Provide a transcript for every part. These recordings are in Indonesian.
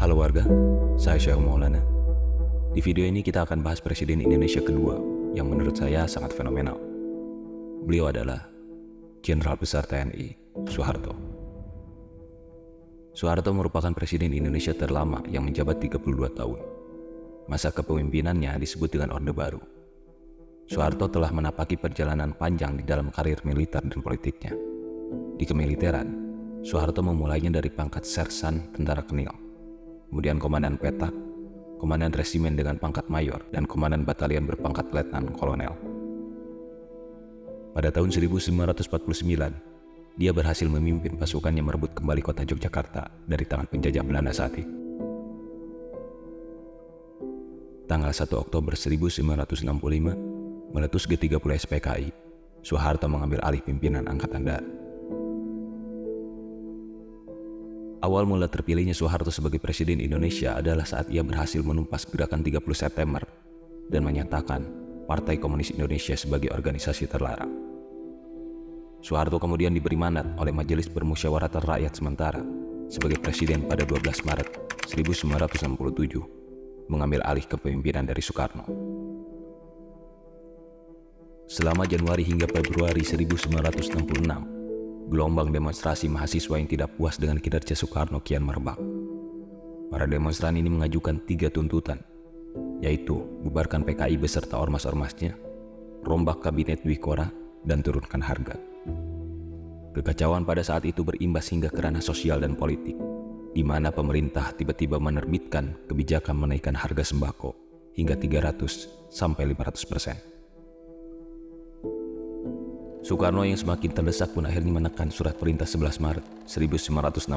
Halo warga, saya Syekh Maulana. Di video ini kita akan bahas Presiden Indonesia kedua yang menurut saya sangat fenomenal. Beliau adalah Jenderal Besar TNI Soeharto. Soeharto merupakan Presiden Indonesia terlama yang menjabat 32 tahun. Masa kepemimpinannya disebut dengan Orde Baru. Soeharto telah menapaki perjalanan panjang di dalam karir militer dan politiknya. Di kemiliteran, Soeharto memulainya dari pangkat sersan tentara Kenil, kemudian komandan petak, komandan resimen dengan pangkat mayor, dan komandan batalion berpangkat letnan kolonel. Pada tahun 1949, dia berhasil memimpin pasukannya merebut kembali kota Yogyakarta dari tangan penjajah Belanda saat itu. Tanggal 1 Oktober 1965, meletus G30 SPKI, Soeharto mengambil alih pimpinan Angkatan Darat. Awal mula terpilihnya Soeharto sebagai Presiden Indonesia adalah saat ia berhasil menumpas gerakan 30 September dan menyatakan Partai Komunis Indonesia sebagai organisasi terlarang. Soeharto kemudian diberi mandat oleh Majelis Permusyawaratan Rakyat Sementara sebagai Presiden pada 12 Maret 1967, mengambil alih kepemimpinan dari Soekarno. Selama Januari hingga Februari 1966, gelombang demonstrasi mahasiswa yang tidak puas dengan kinerja Soekarno kian merebak. Para demonstran ini mengajukan 3 tuntutan, yaitu bubarkan PKI beserta ormas-ormasnya, rombak kabinet Dwi Korah, dan turunkan harga. Kekacauan pada saat itu berimbas hingga ke ranah sosial dan politik, di mana pemerintah tiba-tiba menerbitkan kebijakan menaikkan harga sembako hingga 300 sampai 500%. Soekarno yang semakin terdesak pun akhirnya menekan surat perintah 11 Maret 1966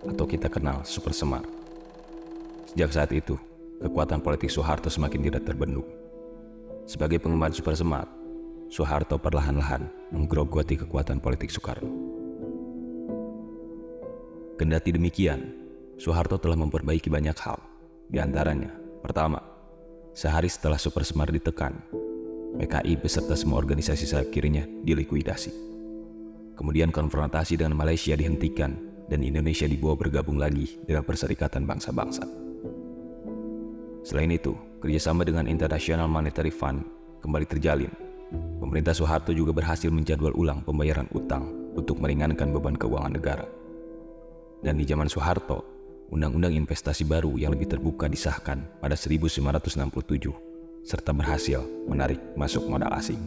atau kita kenal Super Semar. Sejak saat itu, kekuatan politik Soeharto semakin tidak terbendung. Sebagai pengemban Super Semar, Soeharto perlahan-lahan menggerogoti kekuatan politik Soekarno. Kendati demikian, Soeharto telah memperbaiki banyak hal. Di antaranya, pertama, sehari setelah Super Semar ditekan, PKI beserta semua organisasi sayap kirinya dilikuidasi. Kemudian konfrontasi dengan Malaysia dihentikan dan Indonesia dibawa bergabung lagi dengan Perserikatan Bangsa-Bangsa. Selain itu, kerjasama dengan International Monetary Fund kembali terjalin. Pemerintah Soeharto juga berhasil menjadwal ulang pembayaran utang untuk meringankan beban keuangan negara. Dan di zaman Soeharto, Undang-Undang Investasi baru yang lebih terbuka disahkan pada 1967 serta berhasil menarik masuk modal asing.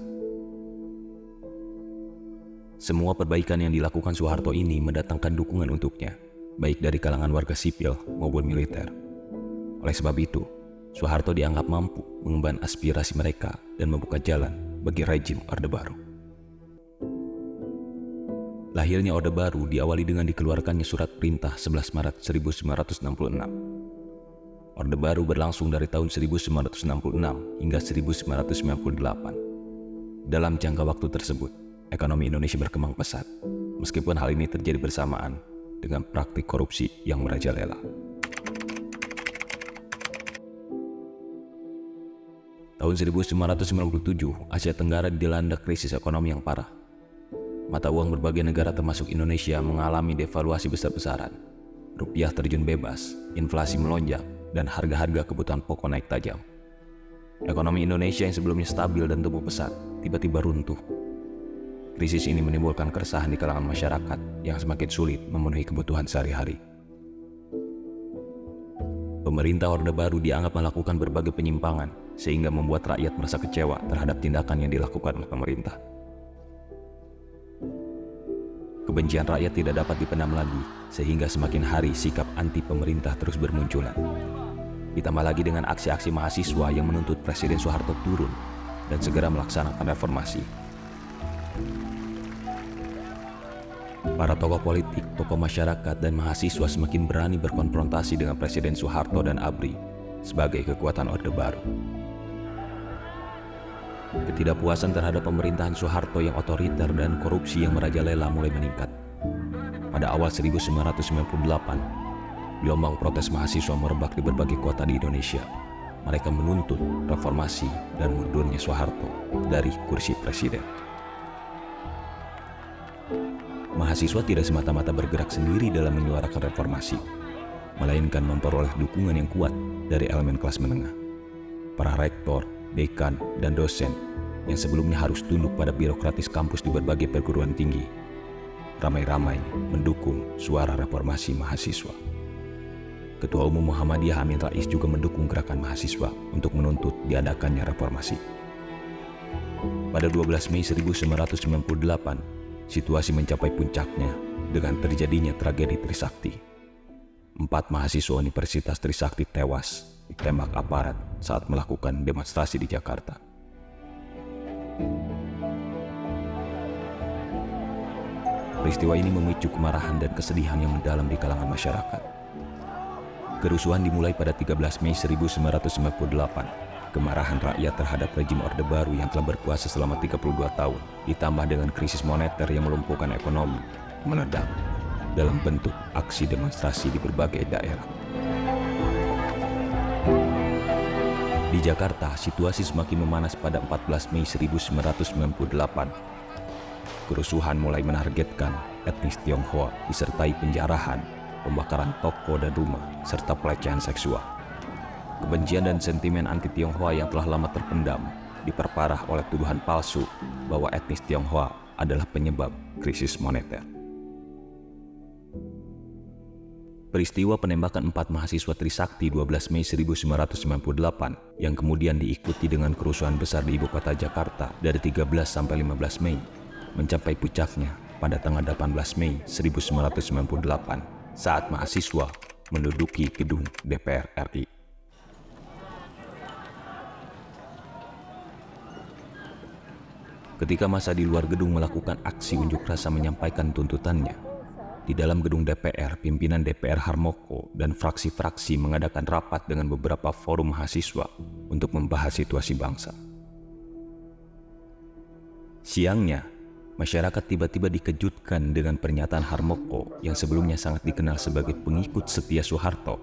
Semua perbaikan yang dilakukan Soeharto ini mendatangkan dukungan untuknya, baik dari kalangan warga sipil maupun militer. Oleh sebab itu, Soeharto dianggap mampu mengemban aspirasi mereka dan membuka jalan bagi rejim Orde Baru. Lahirnya Orde Baru diawali dengan dikeluarkannya surat perintah 11 Maret 1966. Orde Baru berlangsung dari tahun 1966 hingga 1998. Dalam jangka waktu tersebut, ekonomi Indonesia berkembang pesat, meskipun hal ini terjadi bersamaan dengan praktik korupsi yang merajalela. Tahun 1997, Asia Tenggara dilanda krisis ekonomi yang parah. Mata uang berbagai negara termasuk Indonesia mengalami devaluasi besar-besaran. Rupiah terjun bebas, inflasi melonjak, dan harga-harga kebutuhan pokok naik tajam. Ekonomi Indonesia yang sebelumnya stabil dan tumbuh pesat, tiba-tiba runtuh. Krisis ini menimbulkan keresahan di kalangan masyarakat yang semakin sulit memenuhi kebutuhan sehari-hari. Pemerintah Orde Baru dianggap melakukan berbagai penyimpangan, sehingga membuat rakyat merasa kecewa terhadap tindakan yang dilakukan oleh pemerintah. Kebencian rakyat tidak dapat dipendam lagi, sehingga semakin hari sikap anti pemerintah terus bermunculan. Ditambah lagi dengan aksi-aksi mahasiswa yang menuntut Presiden Soeharto turun dan segera melaksanakan reformasi. Para tokoh politik, tokoh masyarakat, dan mahasiswa semakin berani berkonfrontasi dengan Presiden Soeharto dan ABRI sebagai kekuatan Orde Baru. Ketidakpuasan terhadap pemerintahan Soeharto yang otoriter dan korupsi yang merajalela mulai meningkat. Pada awal 1998, gelombang protes mahasiswa merebak di berbagai kota di Indonesia. Mereka menuntut reformasi dan mundurnya Soeharto dari kursi presiden. Mahasiswa tidak semata-mata bergerak sendiri dalam menyuarakan reformasi. melainkan memperoleh dukungan yang kuat dari elemen kelas menengah. Para rektor, dekan, dan dosen yang sebelumnya harus tunduk pada birokratis kampus di berbagai perguruan tinggi, ramai-ramai mendukung suara reformasi mahasiswa. Ketua Umum Muhammadiyah Amin Rais juga mendukung gerakan mahasiswa untuk menuntut diadakannya reformasi. Pada 12 Mei 1998, situasi mencapai puncaknya dengan terjadinya tragedi Trisakti. 4 mahasiswa Universitas Trisakti tewas ditembak aparat saat melakukan demonstrasi di Jakarta. Peristiwa ini memicu kemarahan dan kesedihan yang mendalam di kalangan masyarakat. Kerusuhan dimulai pada 13 Mei 1998. Kemarahan rakyat terhadap rejim Orde Baru yang telah berkuasa selama 32 tahun, ditambah dengan krisis moneter yang melumpuhkan ekonomi, meledak dalam bentuk aksi demonstrasi di berbagai daerah. Di Jakarta, situasi semakin memanas pada 14 Mei 1998. Kerusuhan mulai menargetkan etnis Tionghoa disertai penjarahan, pembakaran toko dan rumah, serta pelecehan seksual. Kebencian dan sentimen anti-Tionghoa yang telah lama terpendam diperparah oleh tuduhan palsu bahwa etnis Tionghoa adalah penyebab krisis moneter. Peristiwa penembakan 4 mahasiswa Trisakti 12 Mei 1998 yang kemudian diikuti dengan kerusuhan besar di ibu kota Jakarta dari 13 sampai 15 Mei mencapai puncaknya pada tanggal 18 Mei 1998 saat mahasiswa menduduki gedung DPR RI. Ketika massa di luar gedung melakukan aksi unjuk rasa menyampaikan tuntutannya, di dalam gedung DPR, pimpinan DPR Harmoko dan fraksi-fraksi mengadakan rapat dengan beberapa forum mahasiswa untuk membahas situasi bangsa. Siangnya, masyarakat tiba-tiba dikejutkan dengan pernyataan Harmoko yang sebelumnya sangat dikenal sebagai pengikut setia Soeharto,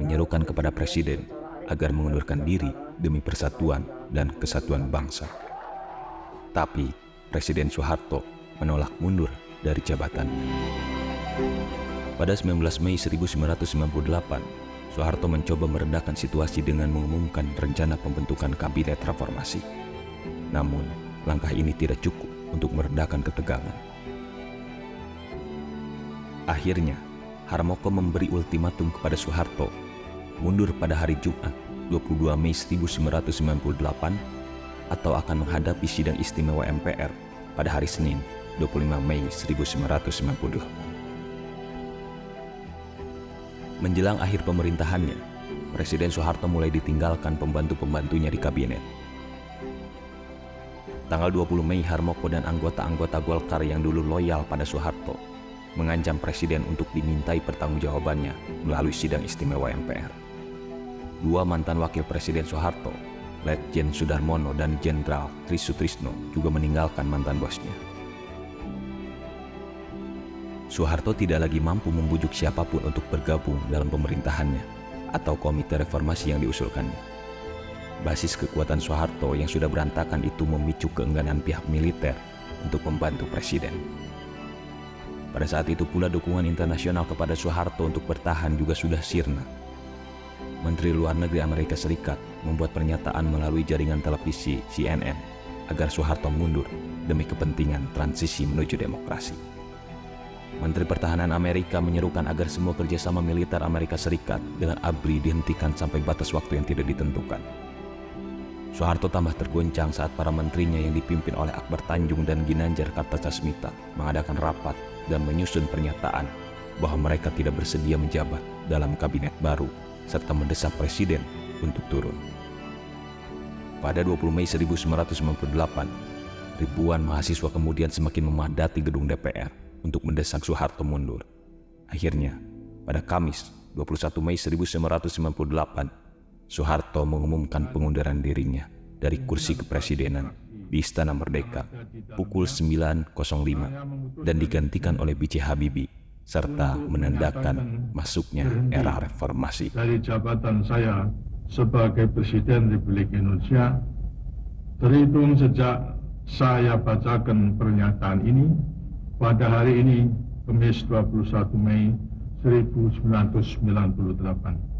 menyerukan kepada Presiden agar mengundurkan diri demi persatuan dan kesatuan bangsa. Tapi Presiden Soeharto menolak mundur dari jabatan. Pada 19 Mei 1998, Soeharto mencoba meredakan situasi dengan mengumumkan rencana pembentukan kabinet reformasi. Namun, langkah ini tidak cukup untuk meredakan ketegangan. Akhirnya, Harmoko memberi ultimatum kepada Soeharto mundur pada hari Jumat 22 Mei 1998 atau akan menghadapi sidang istimewa MPR pada hari Senin 25 Mei 1998. Menjelang akhir pemerintahannya, Presiden Soeharto mulai ditinggalkan pembantu-pembantunya di kabinet. Tanggal 20 Mei, Harmoko dan anggota-anggota Golkar yang dulu loyal pada Soeharto mengancam Presiden untuk dimintai pertanggungjawabannya melalui sidang istimewa MPR. 2 mantan wakil Presiden Soeharto, Letjen Sudarmono dan Jenderal Tri Sutrisno juga meninggalkan mantan bosnya. Soeharto tidak lagi mampu membujuk siapapun untuk bergabung dalam pemerintahannya atau komite reformasi yang diusulkannya. Basis kekuatan Soeharto yang sudah berantakan itu memicu keengganan pihak militer untuk membantu Presiden. Pada saat itu pula dukungan internasional kepada Soeharto untuk bertahan juga sudah sirna. Menteri Luar Negeri Amerika Serikat membuat pernyataan melalui jaringan televisi CNN agar Soeharto mundur demi kepentingan transisi menuju demokrasi. Menteri Pertahanan Amerika menyerukan agar semua kerjasama militer Amerika Serikat dengan ABRI dihentikan sampai batas waktu yang tidak ditentukan. Soeharto tambah tergoncang saat para menterinya yang dipimpin oleh Akbar Tanjung dan Ginanjar Kartasasmita mengadakan rapat dan menyusun pernyataan bahwa mereka tidak bersedia menjabat dalam kabinet baru serta mendesak Presiden untuk turun. Pada 20 Mei 1998, ribuan mahasiswa kemudian semakin memadati gedung DPR untuk mendesak Soeharto mundur. Akhirnya, pada Kamis 21 Mei 1998, Soeharto mengumumkan pengunduran dirinya dari kursi kepresidenan di Istana Merdeka pukul 9.05 dan digantikan oleh B.J. Habibie serta menandakan masuknya era reformasi. Dari jabatan saya sebagai Presiden Republik Indonesia, terhitung sejak saya bacakan pernyataan ini pada hari ini, Kamis 21 Mei 1998.